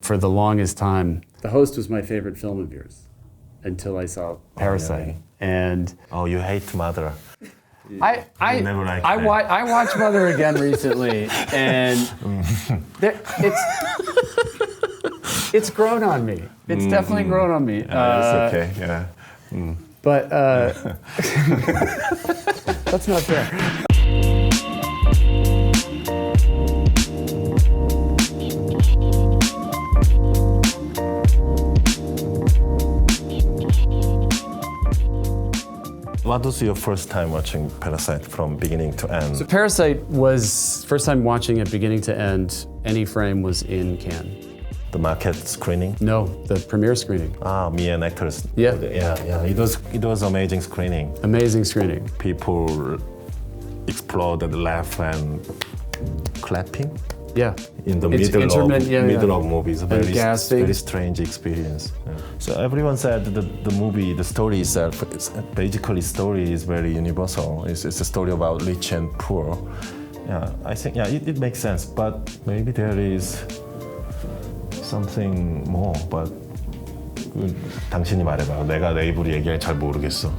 for the longest time, The Host was my favorite film of yours until I saw Parasite. And Oh, you hate Mother. I never liked I, it. I watched Mother again recently, and it's grown on me. It's definitely grown on me. It's okay, yeah. But that's not fair. What was your first time watching Parasite from beginning to end? So Parasite was first time watching it beginning to end. Any frame was in Cannes. The market screening? No, the premiere screening. Me and actors. Yeah. Yeah. It was amazing screening. Amazing screening. People exploded, laugh and clapping Yeah. in the It's middle intermittent, of movies. gasping. Very strange experience. Yeah. So everyone said the story itself, basically story is very universal. It's a story about rich and poor. Yeah, I think it makes sense, but maybe there is something more. But 당신이 말해봐. 내가 내 입으로 얘기할 잘 모르겠어.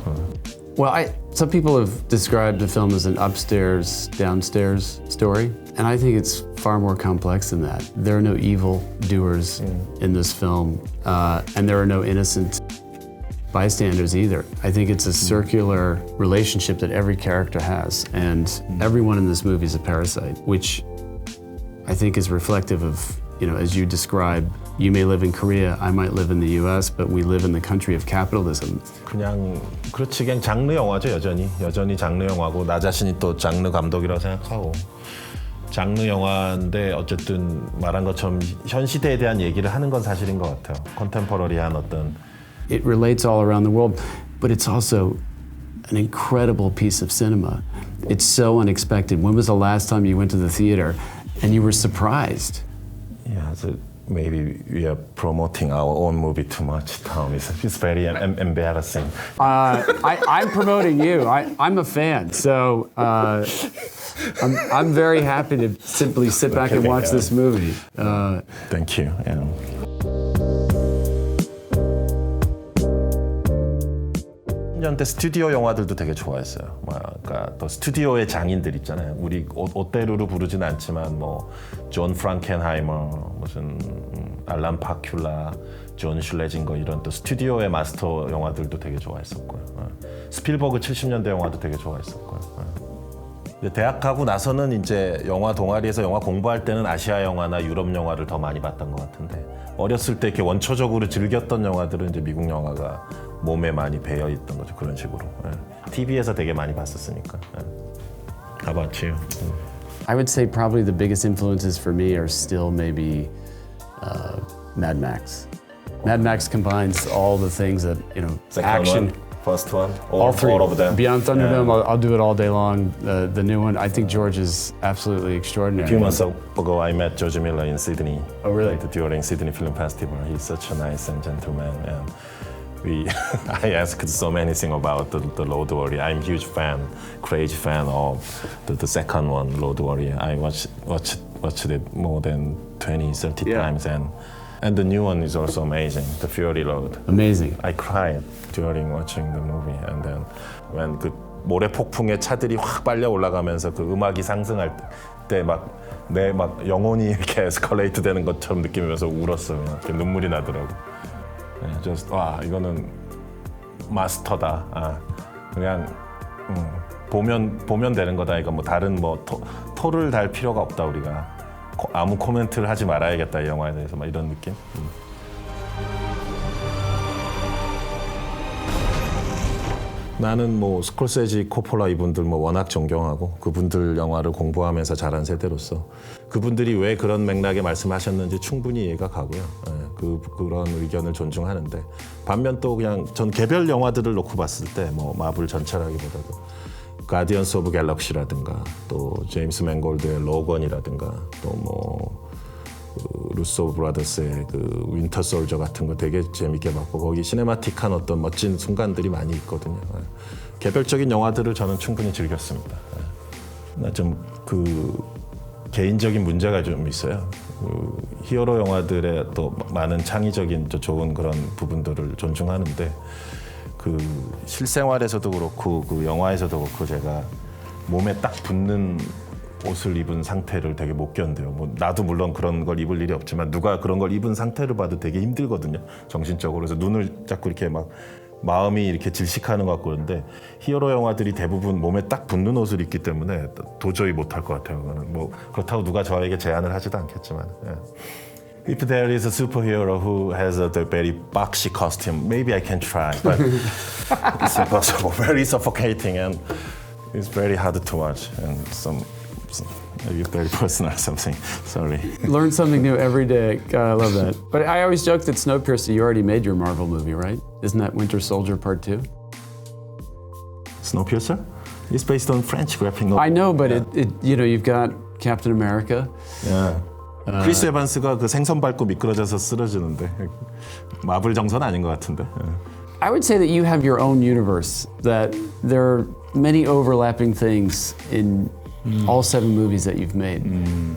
Well, some people have described the film as an upstairs, downstairs story, and I think it's far more complex than that. There are no evil doers in this film, and there are no innocent bystanders either. I think it's a circular relationship that every character has, and everyone in this movie is a parasite, which I think is reflective of, as you describe, you may live in Korea, I might live in the US, but we live in the country of capitalism. 그냥 그렇지 그냥 장르 영화죠 여전히 장르 영화고 나 자신이 또 장르 감독이라고 생각하고 장르 영화인데 어쨌든 말한 것처럼 현 시대에 대한 얘기를 하는 건 사실인 것 같아요. 컨템퍼러리한 어떤 It relates all around the world, but it's also an incredible piece of cinema. It's so unexpected. When was the last time you went to the theater and you were surprised? Yeah, so maybe we are promoting our own movie too much, Tom. It's very embarrassing. I'm promoting you. I'm a fan, so I'm very happy to simply sit back and watch this movie. Thank you. Yeah. 때 스튜디오 영화들도 되게 좋아했어요. 그러니까 또 스튜디오의 장인들 있잖아요. 우리 오테루로 부르지는 않지만 존 프랑켄하이머, 무슨 알란 파큘라, 존 슐레징거 이런 또 스튜디오의 마스터 영화들도 되게 좋아했었고요. 스필버그 70년대 영화도 되게 좋아했었고요. 대학 가고 나서는 이제 영화 동아리에서 영화 공부할 때는 아시아 영화나 유럽 영화를 더 많이 봤던 것 같은데 어렸을 때 이렇게 원초적으로 즐겼던 영화들은 이제 미국 영화가 몸에 많이 배어 있던 거죠. 그런 식으로. TV에서 되게 많이 봤었으니까. How about you? I would say probably the biggest influences for me are still maybe Mad Max. Mad Max combines all the things that, action. One, first one, all three. All of them. Beyond Thunderdome, I'll do it all day long. The new one, I think George is absolutely extraordinary. A few months ago, I met George Miller in Sydney. Oh, really? During Sydney Film Festival. He's such a nice and gentleman. And I asked so many things about the Road Warrior. I'm a huge fan, crazy fan of the second one, Road Warrior. I watched it more than 20, 30 times. And the new one is also amazing, The Fury Road. Amazing. I cried during watching the movie. And then when 그 모래 폭풍에 차들이 확 빨려 올라가면서 그 음악이 상승할 때 내 영혼이 이렇게 에스컬레이트 되는 것처럼 느끼면서 울었어요. 이렇게 눈물이 나더라고. 와 이거는 마스터다. 그냥 보면 되는 거다. 이거 다른 토를 달 필요가 없다 우리가. 아무 코멘트를 하지 말아야겠다 이 영화에 대해서 이런 느낌. 나는 스콜세지, 코폴라 이분들 워낙 존경하고 그분들 영화를 공부하면서 자란 세대로서 그분들이 왜 그런 맥락에 말씀하셨는지 충분히 이해가 가고요. 그런 의견을 존중하는데 반면 또 그냥 전 개별 영화들을 놓고 봤을 때 마블 전체라기보다도 가디언스 오브 갤럭시라든가 또 제임스 맨골드의 로건이라든가 또 루소 브라더스의 그 윈터 솔저 같은 거 되게 재밌게 봤고 거기 시네마틱한 어떤 멋진 순간들이 많이 있거든요. 개별적인 영화들을 저는 충분히 즐겼습니다. 나 좀 개인적인 문제가 좀 있어요. 히어로 영화들의 또 많은 창의적인 또 좋은 그런 부분들을 존중하는데 그 실생활에서도 그렇고 그 영화에서도 그렇고 제가 몸에 딱 붙는 옷을 입은 상태를 되게 못 견뎌요. 뭐 나도 물론 그런 걸 입을 일이 없지만 누가 그런 걸 입은 상태를 봐도 되게 힘들거든요. 정신적으로. 그래서 눈을 자꾸 이렇게 막 마음이 이렇게 질식하는 것 같고 그런데 히어로 영화들이 대부분 몸에 딱 붙는 옷을 입기 때문에 도저히 못할 것 같아요. 그거는 뭐 그렇다고 누가 저에게 제안을 하지도 않겠지만. If there is a superhero who has a very boxy costume, maybe I can try, but it's impossible. Very suffocating and it's very hard to watch and maybe very personal or something. Sorry. Learn something new every day. God, I love that. But I always joke that Snowpiercer, you already made your Marvel movie, right? Isn't that Winter Soldier Part 2? Snowpiercer? It's based on French graphic novel. I know, but you've got Captain America. Yeah. 크리스 에반스가 그 생선 밟고 미끄러져서 쓰러지는데 마블 정서는 아닌 것 같은데. I would say that you have your own universe, that there are many overlapping things in all 7 movies that you've made.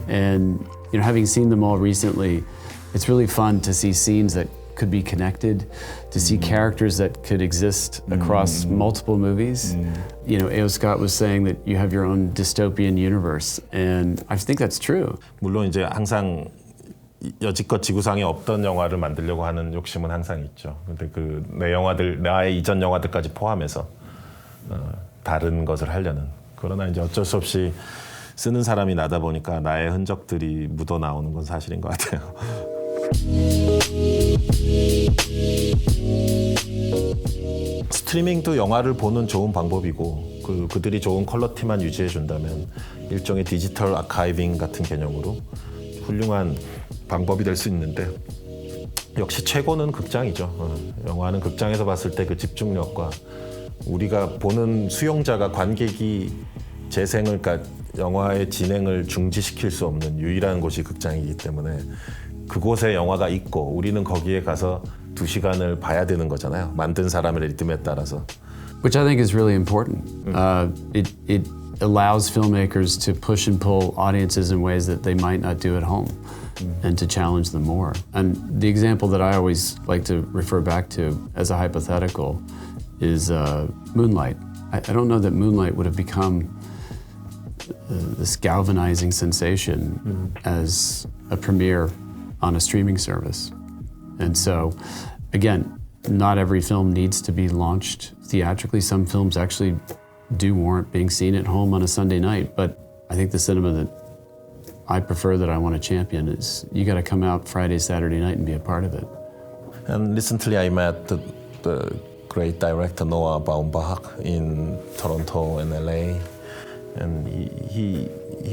And having seen them all recently, it's really fun to see scenes that could be connected, to see characters that could exist across multiple movies. A.O. Scott was saying that you have your own dystopian universe, and I think that's true. 물론 이제 항상 여지껏 지구상에 없던 영화를 만들려고 하는 욕심은 항상 있죠. 근데 그 내 영화들, 나의 이전 영화들까지 포함해서 다른 것을 하려는. 그러나 이제 어쩔 수 없이 쓰는 사람이 나다 보니까 나의 흔적들이 묻어 나오는 건 사실인 것 같아요. 스트리밍도 영화를 보는 좋은 방법이고 그들이 좋은 퀄리티만 유지해 준다면 일종의 디지털 아카이빙 같은 개념으로 훌륭한 방법이 될 수 있는데 역시 최고는 극장이죠. 영화는 극장에서 봤을 때 그 집중력과 우리가 보는 수용자가 관객이 재생을 그러니까 영화의 진행을 중지시킬 수 없는 유일한 곳이 극장이기 때문에 그곳에 영화가 있고 우리는 거기에 가서 2시간을 봐야 되는 거잖아요. 만든 사람의 리듬에 따라서. Which I think is really important. It allows filmmakers to push and pull audiences in ways that they might not do at home and to challenge them more. And the example that I always like to refer back to as a hypothetical is Moonlight. I don't know that Moonlight would have become this galvanizing sensation as a premiere on a streaming service. And so, again, not every film needs to be launched theatrically. Some films actually do warrant being seen at home on a Sunday night. But I think the cinema that I prefer, that I want to champion, is you got to come out Friday, Saturday night and be a part of it. And recently I met the great director Noah Baumbach in Toronto and LA. And he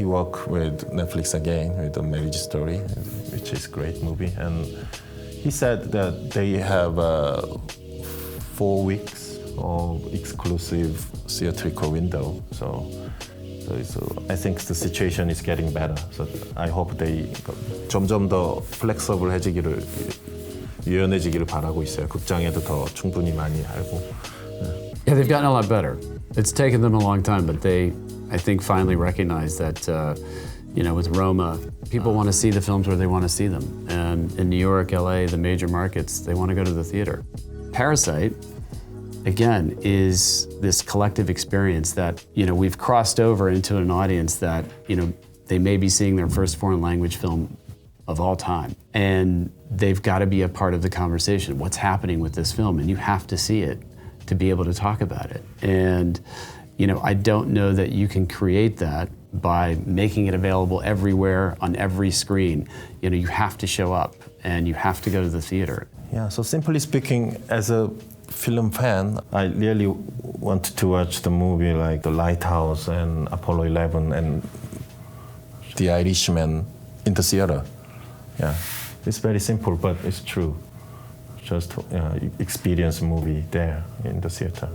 worked with Netflix again with The Marriage Story, which is a great movie. And he said that they have 4 weeks of exclusive theatrical window. So I think the situation is getting better. So I hope they 점점 더 플렉서블해지기를, 유연해지기를 바라고 있어요. 극장에도 더 충분히 많이 알고. Yeah, they've gotten a lot better. It's taken them a long time, but they, I think, finally recognize that, with Roma, people want to see the films where they want to see them. And in New York, LA, the major markets, they want to go to the theater. Parasite, again, is this collective experience that, we've crossed over into an audience that, they may be seeing their first foreign language film of all time. And they've got to be a part of the conversation. What's happening with this film? And you have to see it to be able to talk about it. And, I don't know that you can create that by making it available everywhere on every screen. You have to show up and you have to go to the theater. Yeah, so simply speaking, as a film fan, I really wanted to watch the movie like The Lighthouse and Apollo 11 and The Irishman in the theater. Yeah, it's very simple, but it's true. Just experience a movie there in the theater.